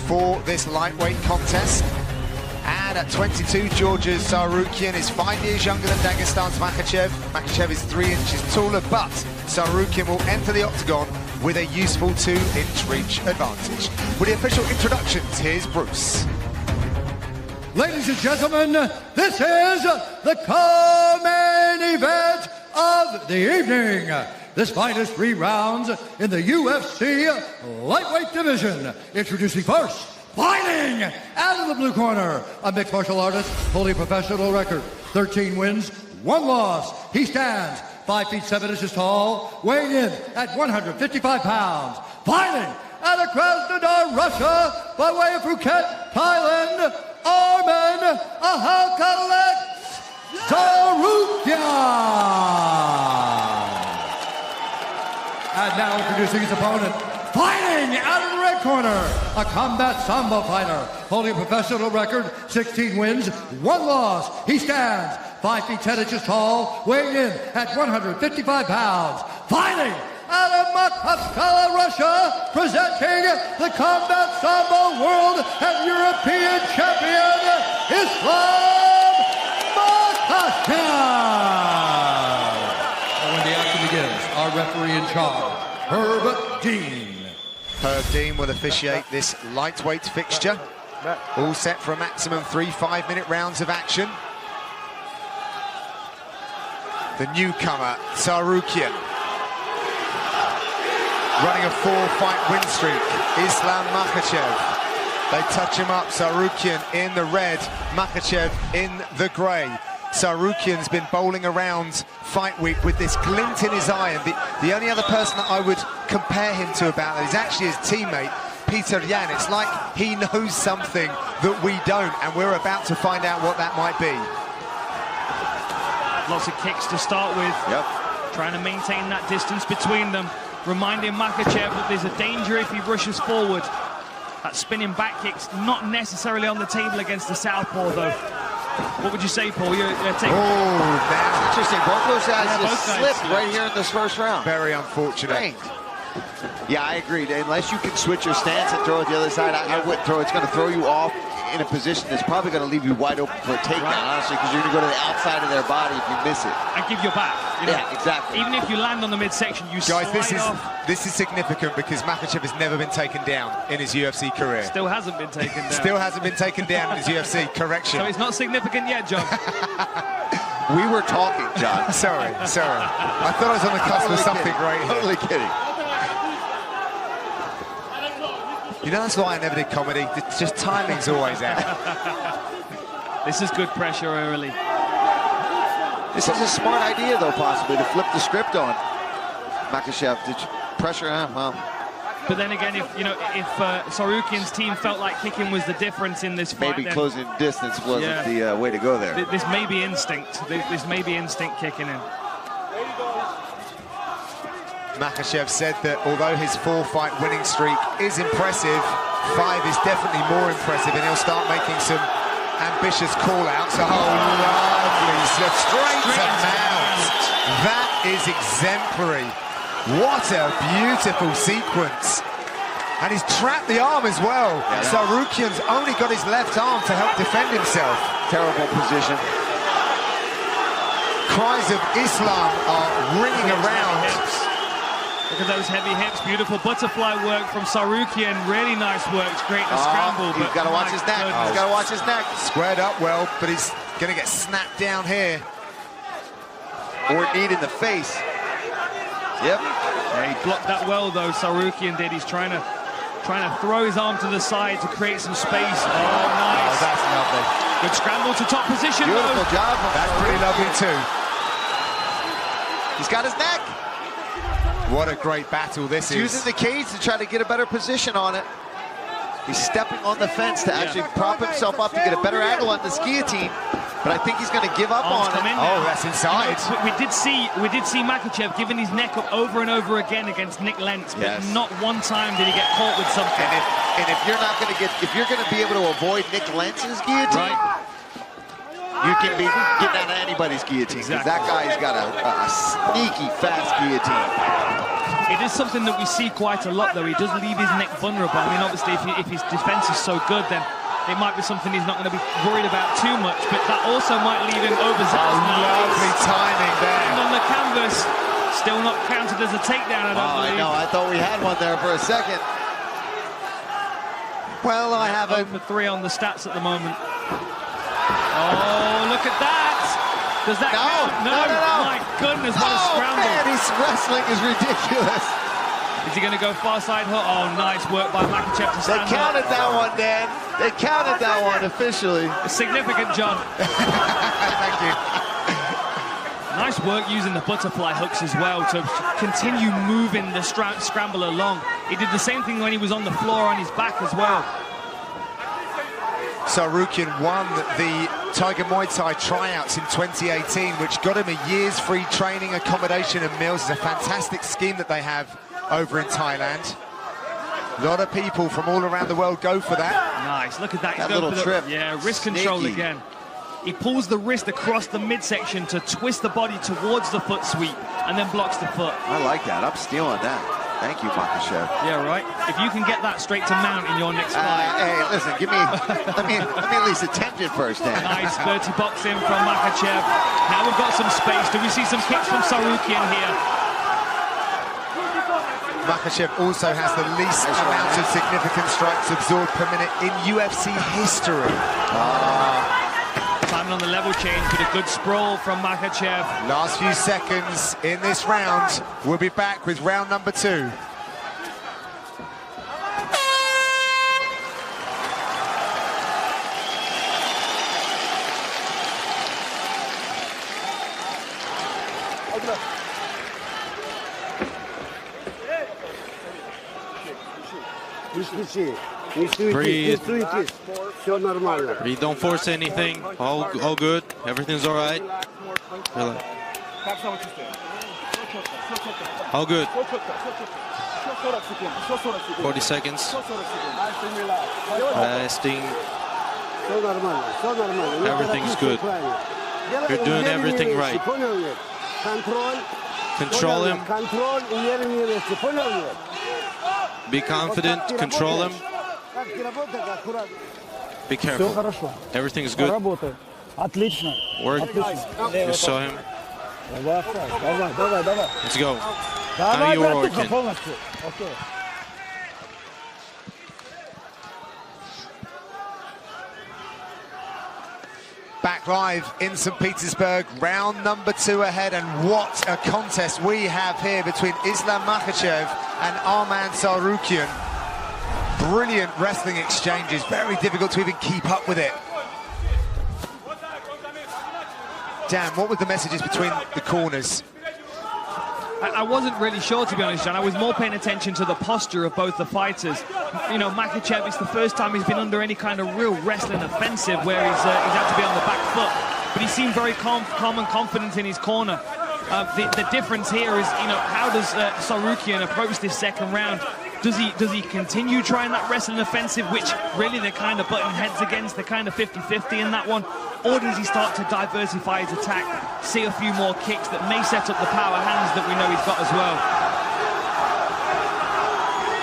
for this lightweight contest. And at 22, Georgia's Tsarukyan is 5 years younger than Dagestan's Makhachev. Makhachev is 3 inches taller, but Tsarukyan will enter the octagon with a useful 2-inch reach advantage. With the official introductions, here's Bruce. Ladies and gentlemen, this is the co-main event of the evening. This fight is 3 rounds in the UFC lightweight division. Introducing first, fighting out of the blue corner, a mixed martial artist, fully professional record, 13 wins, 1 loss. He stands 5 feet 7 inches tall, weighing in at 155 pounds. Fighting out of Krasnodar, Russia, by way of Phuket, Thailand, Arman Tsarukyan. And now introducing his opponent, fighting out of the red corner, a combat sambo fighter, holding a professional record, 16 wins, 1 loss. He stands 5 feet 10 inches tall, weighing in at 155 pounds. Fighting out of Makhachev, Russia, presenting the combat sambo world and European champion, Islam Makhachev. When the action begins, our referee in charge, Herb Dean. Herb Dean will officiate this lightweight fixture. All set for a maximum 3 5-minute rounds of action. The newcomer, Tsarukyan, running a 4-fight win streak. Islam Makhachev. They touch him up. Tsarukyan in the red, Makhachev in the grey. Tsarukyan's been bowling around fight week with this glint in his eye, and the only other person that I would compare him to about that is actually his teammate, Peter Yan. It's like he knows something that we don't, and we're about to find out what that might be. Lots of kicks to start with. Yep. Trying to maintain that distance between them. Reminding Makhachev that there's a danger if he rushes forward. That spinning back kick's not necessarily on the table against the southpaw, though. What would you say, Paul? You're taking... Oh, that's interesting. Both those guys just slipped right here in this first round. Very unfortunate. Strange. Yeah, I agree. Unless you can switch your stance and throw it the other side, I wouldn't throw. It's going to throw you off in a position that's probably going to leave you wide open for a takedown, honestly, because you're going to go to the outside of their body if you miss it. And give your back. You know, yeah, exactly. Even if you land on the midsection, you Guys, slide this is significant because Makhachev has never been taken down in his UFC career. Still hasn't been taken down. Still hasn't been taken down in his UFC. Correction. So it's not significant yet, John. We were talking, John. Sorry. I thought I was on the cusp of something right here. Totally kidding. You know, that's why I never did comedy. It's just timing's always out. This is good pressure early. This is a smart idea, though, possibly, to flip the script on Makhachev. Did you pressure him? Well. But then again, if Tsarukyan's team felt like kicking was the difference in this fight, maybe closing distance wasn't the way to go there. This may be instinct. This may be instinct kicking in. Makhachev said that although his 4-fight winning streak is impressive, 5 is definitely more impressive, and he'll start making some ambitious call-outs. Oh, lovely. Straight to mount. That is exemplary. What a beautiful sequence. And he's trapped the arm as well. Yeah. Tsarukyan's only got his left arm to help defend himself. Terrible position. Cries of Islam are ringing around. Look at those heavy hips. Beautiful butterfly work from Tsarukyan. Really nice work to create the scramble. He's got to watch his neck. He's got to watch his neck. Squared up well, but he's going to get snapped down here. Or knee in the face. Yep. Yeah, he blocked that well, though. Tsarukyan did. He's trying to throw his arm to the side to create some space. Oh, nice. Oh, that's lovely. Good scramble to top position. Beautiful job. That's pretty lovely too. He's got his neck. What a great battle this is. Using the cage to try to get a better position on it. He's stepping on the fence to actually prop himself up to get a better angle on this guillotine. But I think he's going to give up on it. Oh, that's inside. You know, we did see Makhachev giving his neck up over and over again against Nick Lentz, but not one time did he get caught with something. And if you're not going to be able to avoid Nick Lentz's guillotine, you can be getting out of anybody's guillotine. Because that guy's got a sneaky fast guillotine. It is something that we see quite a lot, though. He does leave his neck vulnerable. I mean, obviously, if his defense is so good, then it might be something he's not going to be worried about too much, but that also might leave him overzealous. Lovely timing there. And on the canvas, still not counted as a takedown, I don't believe. I know, I thought we had one there for a second. Well, I have a... 0 for 3 on the stats at the moment. Oh, look at that! Does that count? No. My goodness, what a scramble. Man, his wrestling is ridiculous. Is he going to go far side hook? Oh, nice work by Makhachev to stand up. They counted that one, Dan. They counted that one officially. Significant, John. Thank you. Nice work using the butterfly hooks as well to continue moving the scramble along. He did the same thing when he was on the floor on his back as well. Tsarukyan won the Tiger Muay Thai tryouts in 2018, which got him a year's free training, accommodation and meals. It's a fantastic scheme that they have over in Thailand. A lot of people from all around the world go for that. Nice, look at that. That little trip. Yeah, wrist control again. He pulls the wrist across the midsection to twist the body towards the foot sweep and then blocks the foot. I like that. I'm stealing that. Thank you, Makhachev. Yeah, right. If you can get that straight to mount in your next fight. Hey, listen, give me, let me at least attempt it first, Dan. Nice dirty boxing from Makhachev. Now we've got some space. Do we see some kicks from Tsarukyan here? Makhachev also has the least amount of significant strikes absorbed per minute in UFC history. Timing on the level change, but a good sprawl from Makhachev. Last few seconds in this round. We'll be back with round number 2. Breathe. Breathe. Don't force anything. All good. Everything's all right. Relax. All good. 40 seconds. Resting. Everything's good. You're doing everything right. Control him. Be confident. Control him. Be careful. Everything's good. Work. You saw him. Let's go. Now you're working. Back live in St. Petersburg, round number 2 ahead, and what a contest we have here between Islam Makhachev and Arman Tsarukyan. Brilliant wrestling exchanges, very difficult to even keep up with it. Dan, what were the messages between the corners? I wasn't really sure, to be honest, John. I was more paying attention to the posture of both the fighters. You know, Makhachev, it's the first time he's been under any kind of real wrestling offensive where he's had to be on the back foot. But he seemed very calm and confident in his corner. The difference here is, you know, how does Tsarukyan approach this second round? Does he continue trying that wrestling offensive, which really they're kind of butting heads against, they're kind of 50-50 in that one? Or does he start to diversify his attack, see a few more kicks that may set up the power hands that we know he's got as well?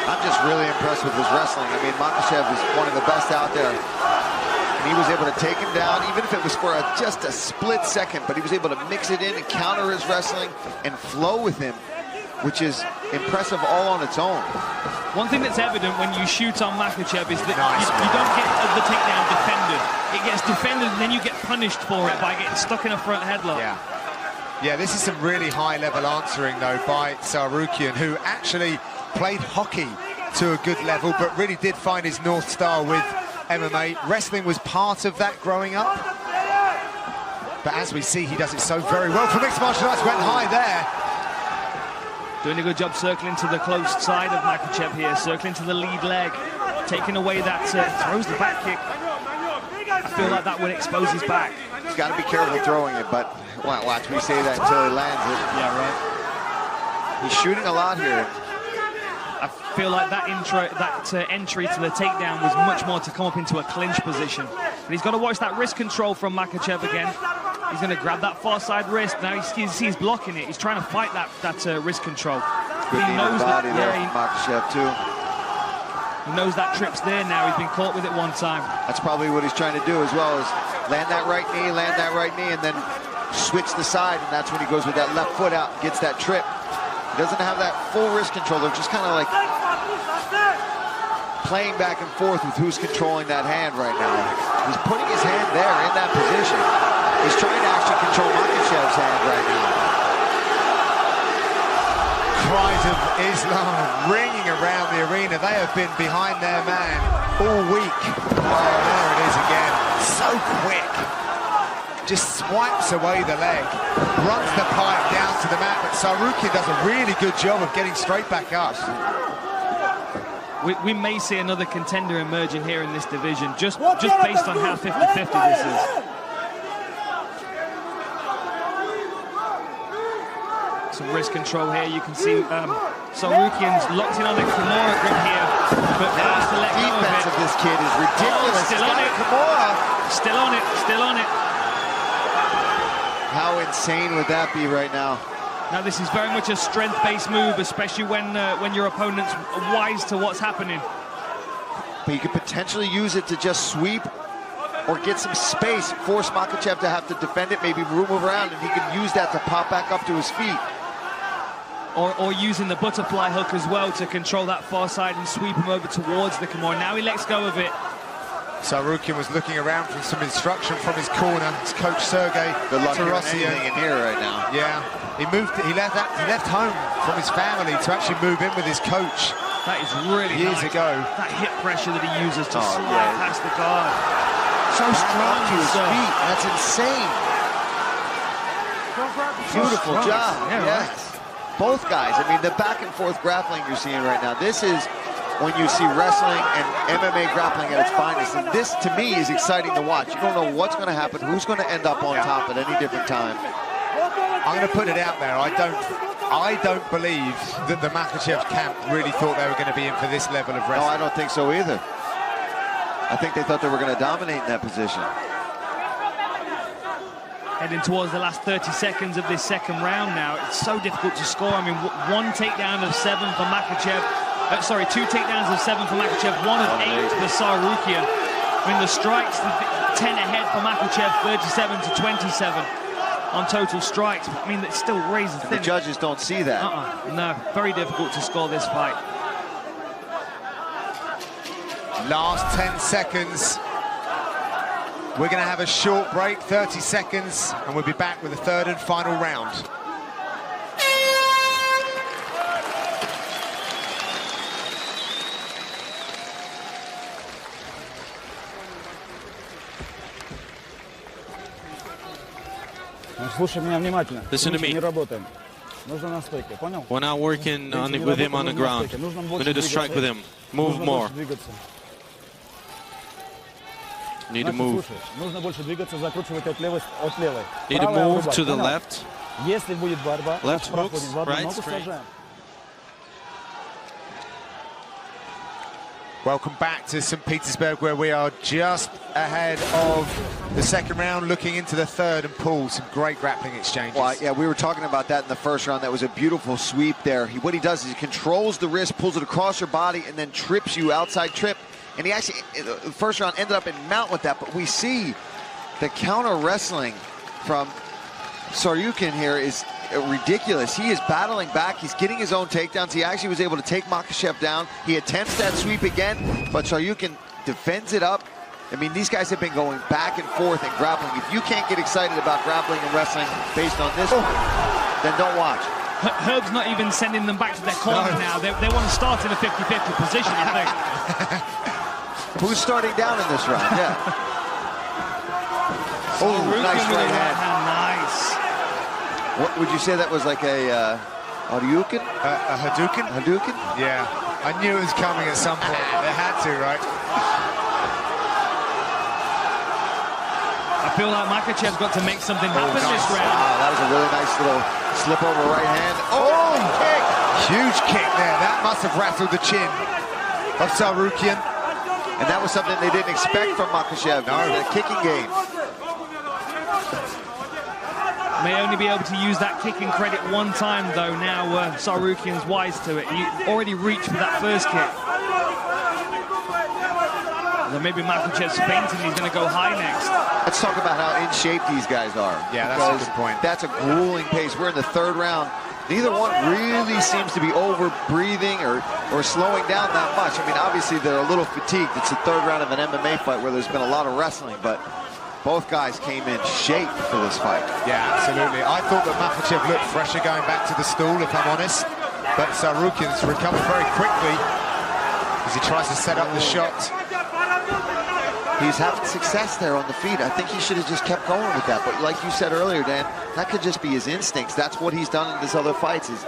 I'm just really impressed with his wrestling. I mean, Makhachev is one of the best out there. And he was able to take him down, even if it was for just a split second, but he was able to mix it in and counter his wrestling and flow with him, which is impressive all on its own. One thing that's evident when you shoot on Makhachev is that you don't get the takedown defended. It gets defended and then you get punished for it by getting stuck in a front headlock. Yeah, this is some really high-level answering, though, by Tsarukyan, who actually played hockey to a good level, but really did find his North Star with MMA. Wrestling was part of that growing up. But as we see, he does it so very well. For mixed martial arts, went high there. Doing a good job circling to the close side of Makhachev here, circling to the lead leg, taking away that, throws the back kick. I feel like that would expose his back. He's got to be careful throwing it, but watch me say that until he lands it. Yeah, right. He's shooting a lot here. I feel like that entry to the takedown was much more to come up into a clinch position. But he's got to watch that wrist control from Makhachev again. He's going to grab that far side wrist. Now he's blocking it. He's trying to fight that wrist control. Good knee to the body there from Makhachev, too. He knows that trip's there now. He's been caught with it one time. That's probably what he's trying to do as well, is land that right knee, and then switch the side, and that's when he goes with that left foot out and gets that trip. He doesn't have that full wrist control. They're just kind of like playing back and forth with who's controlling that hand right now. He's putting his hand there in that position. He's trying to actually control Makhachev's hand right now. Cries of Islam ringing around the arena. They have been behind their man all week. Oh, there it is again. So quick. Just swipes away the leg, runs the pipe down to the mat, but Tsarukyan does a really good job of getting straight back up. We may see another contender emerging here in this division, just based on how 50-50 this is. Some wrist control here. You can see Tsarukyan's locked in on a Kimura grip here, but forced to let go of it. Defense of this kid is ridiculous. Still on it. Kimura. Still on it. Still on it. How insane would that be right now? Now this is very much a strength-based move, especially when your opponent's wise to what's happening. But you could potentially use it to just sweep or get some space, force Makhachev to have to defend it, maybe move around, and he could use that to pop back up to his feet. Or using the butterfly hook as well to control that far side and sweep him over towards the Kimura. Now he lets go of it. Tsarukyan was looking around for some instruction from his corner. His coach Sergey. Good luck hearing anything in here right now. Yeah, he left home from his family to actually move in with his coach. That is really years nice. ago. That hip pressure that he uses to slide past the guard. So strong to his feet. That's insane. Beautiful job. Yeah, yes. right. Both guys. I mean, the back and forth grappling you're seeing right now. This is when you see wrestling and MMA grappling at its finest. And this, to me, is exciting to watch. You don't know what's going to happen, who's going to end up on top at any different time. I'm going to put it out there. I don't believe that the Makhachev camp really thought they were going to be in for this level of wrestling. No, I don't think so either. I think they thought they were going to dominate in that position. Heading towards the last 30 seconds of this second round now. It's so difficult to score. I mean, one takedown of 7 for Makhachev. Sorry, 2 takedowns of 7 for Makhachev, 1 of 8 for Tsarukyan. I mean, the strikes, 10 ahead for Makhachev, 37 to 27 on total strikes. I mean, it still raises thin. The judges don't see that. No, very difficult to score this fight. Last 10 seconds. We're going to have a short break, 30 seconds, and we'll be back with the third and final round. Слушай меня внимательно. Listen to me. Не работаем. Нужно на стойке, понял? We're not working with him on the ground. We need to strike with him. Move more. Need to move. Нужно больше двигаться, закручивать от левой. Need to move to the left. Если будет борьба, Left hooks, проходим в одну right, ногу, straight. сажаем. Welcome back to St. Petersburg, where we are just ahead of the second round, looking into the third, and Paul, some great grappling exchanges. Well, yeah, we were talking about that in the first round. That was a beautiful sweep there. What he does is he controls the wrist, pulls it across your body, and then trips you, outside trip. And he actually, the first round, ended up in mount with that. But we see the counter wrestling from Tsarukyan here is ridiculous. He is battling back. He's getting his own takedowns. He actually was able to take Makhachev down. He attempts that sweep again, but Tsarukyan defends it up. I mean, these guys have been going back and forth and grappling. If you can't get excited about grappling and wrestling based on this, then don't watch. Herb's not even sending them back to their corner now. They want to start in a 50-50 position, I think. Who's starting down in this round? Yeah. Oh, nice right hand. Nice. What would you say that was, like a Hadouken? A Hadouken? Hadouken? Yeah. I knew it was coming at some point. They had to, right? I feel like Makhachev's got to make something happen this round. Wow, that was a really nice little slip over right hand. Oh, kick! Huge kick there. That must have rattled the chin of Tsarukyan. And that was something they didn't expect from Makhachev. No, the kicking game. May only be able to use that kicking credit one time, though. Now Tsarukyan's wise to it. He already reached for that first kick. Then maybe Makhachev's fainting. He's going to go high next. Let's talk about how in shape these guys are. Yeah, that's a good point. That's a grueling pace. We're in the third round. Neither one really seems to be over-breathing or slowing down that much. I mean, obviously, they're a little fatigued. It's the third round of an MMA fight where there's been a lot of wrestling, but both guys came in shape for this fight. Yeah, absolutely. I thought that Makhachev looked fresher going back to the stool, if I'm honest. But Tsarukyan's recovered very quickly as he tries to set up the shot. He's having success there on the feet. I think he should have just kept going with that. But like you said earlier, Dan, that could just be his instincts. That's what he's done in his other fights is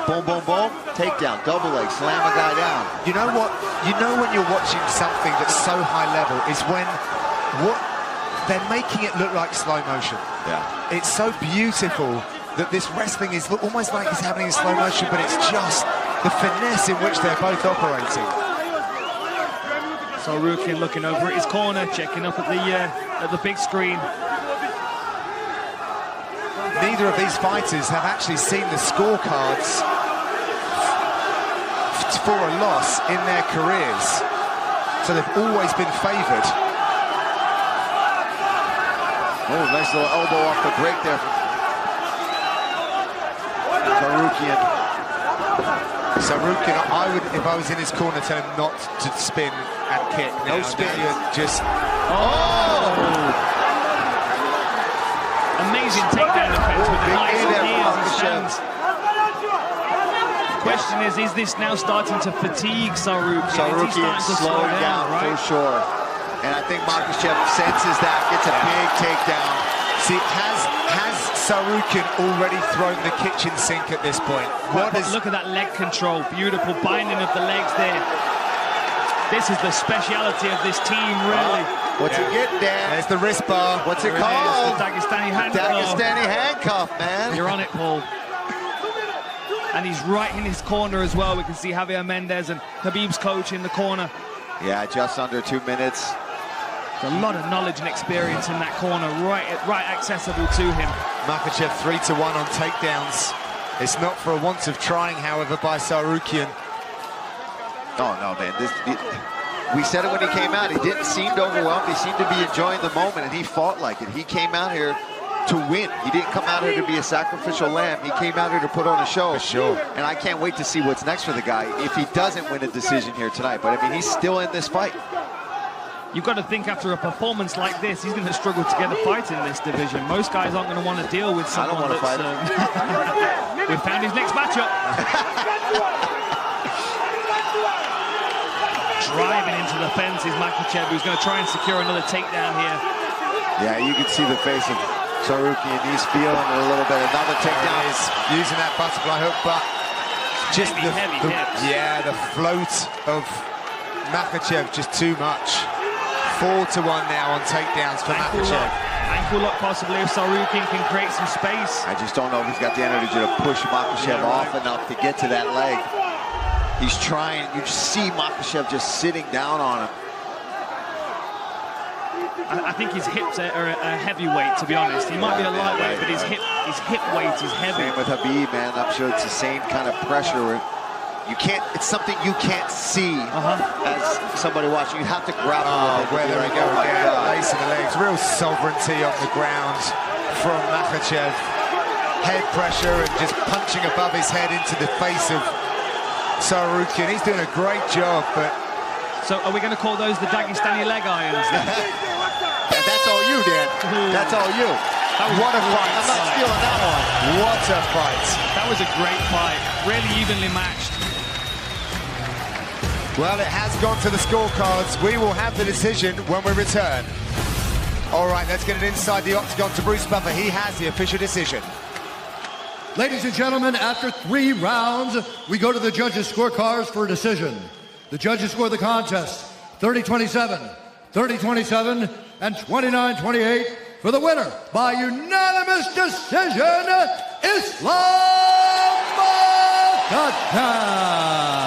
boom, boom, boom, takedown, double leg, slam a guy down. You know what? You know when you're watching something that's so high level is when they're making it look like slow motion. Yeah. It's so beautiful that this wrestling is almost like it's happening in slow motion, but it's just the finesse in which they're both operating. Tsarukyan looking over at his corner, checking up at the big screen. Neither of these fighters have actually seen the scorecards for a loss in their careers, so they've always been favoured. Oh, nice little elbow off the break there from Tsarukyan, I would, if I was in his corner, tell him not to spin and kick. No spin. Just... Amazing takedown defense with the nice knee as he stands. The question is this now starting to fatigue Tsarukyan? Tsarukyan slowing down, right? For sure. And I think Makhachev senses that, gets a big takedown. See, has Tsarukyan already thrown the kitchen sink at this point? Look at that leg control. Beautiful binding of the legs there. This is the speciality of this team, really. What's it get, Dan? There's the wrist bar. What's it called? The Dagestani handcuff. Dagestani handcuff, man. You're on it, Paul. And he's right in his corner as well. We can see Javier Mendez and Khabib's coach in the corner. Yeah, just under 2 minutes. There's a lot of knowledge and experience in that corner, right accessible to him. Makhachev 3-1 on takedowns. It's not for a want of trying, however, by Tsarukyan. Oh, no, man. We said it when he came out. He didn't seem overwhelmed. He seemed to be enjoying the moment, and he fought like it. He came out here to win. He didn't come out here to be a sacrificial lamb. He came out here to put on a show. For sure. And I can't wait to see what's next for the guy if he doesn't win a decision here tonight. But, I mean, he's still in this fight. You've got to think after a performance like this, he's going to struggle to get a fight in this division. Most guys aren't going to want to deal with someone I don't want to fight. We've found his next matchup. Driving into the fence is Makhachev, who's going to try and secure another takedown here. Yeah, you can see the face of Tsarukyan. He's feeling it a little bit. Another takedown. Is using that butterfly hook, but just heavy hips. Yeah, the float of Makhachev just too much. 4-1 now on takedowns for Makhachev. Ankle lock possibly if Tsarukyan can create some space. I just don't know if he's got the energy to push Makhachev off enough to get to that leg. He's trying. You see Makhachev just sitting down on him. I think his hips are a heavyweight, to be honest. He might be a lightweight, but his hip weight is heavy. Same with Khabib, man. I'm sure it's the same kind of pressure. Where you can't. It's something you can't see as somebody watching. You have to grapple with it. Where there we go again. Lacing the legs. Real sovereignty on the ground from Makhachev. Head pressure and just punching above his head into the face of Tsarukyan. He's doing a great job, but... So are we going to call those the Dagestani leg irons? That's all you, Dan. That's all you. What a fight. I'm not stealing that one. What a fight. That was a great fight. Really evenly matched. Well, it has gone to the scorecards. We will have the decision when we return. All right, let's get it inside the octagon to Bruce Buffer. He has the official decision. Ladies and gentlemen, after 3 rounds, we go to the judges' scorecards for a decision. The judges score the contest 30-27, 30-27, and 29-28 for the winner by unanimous decision, Islam Makhachev.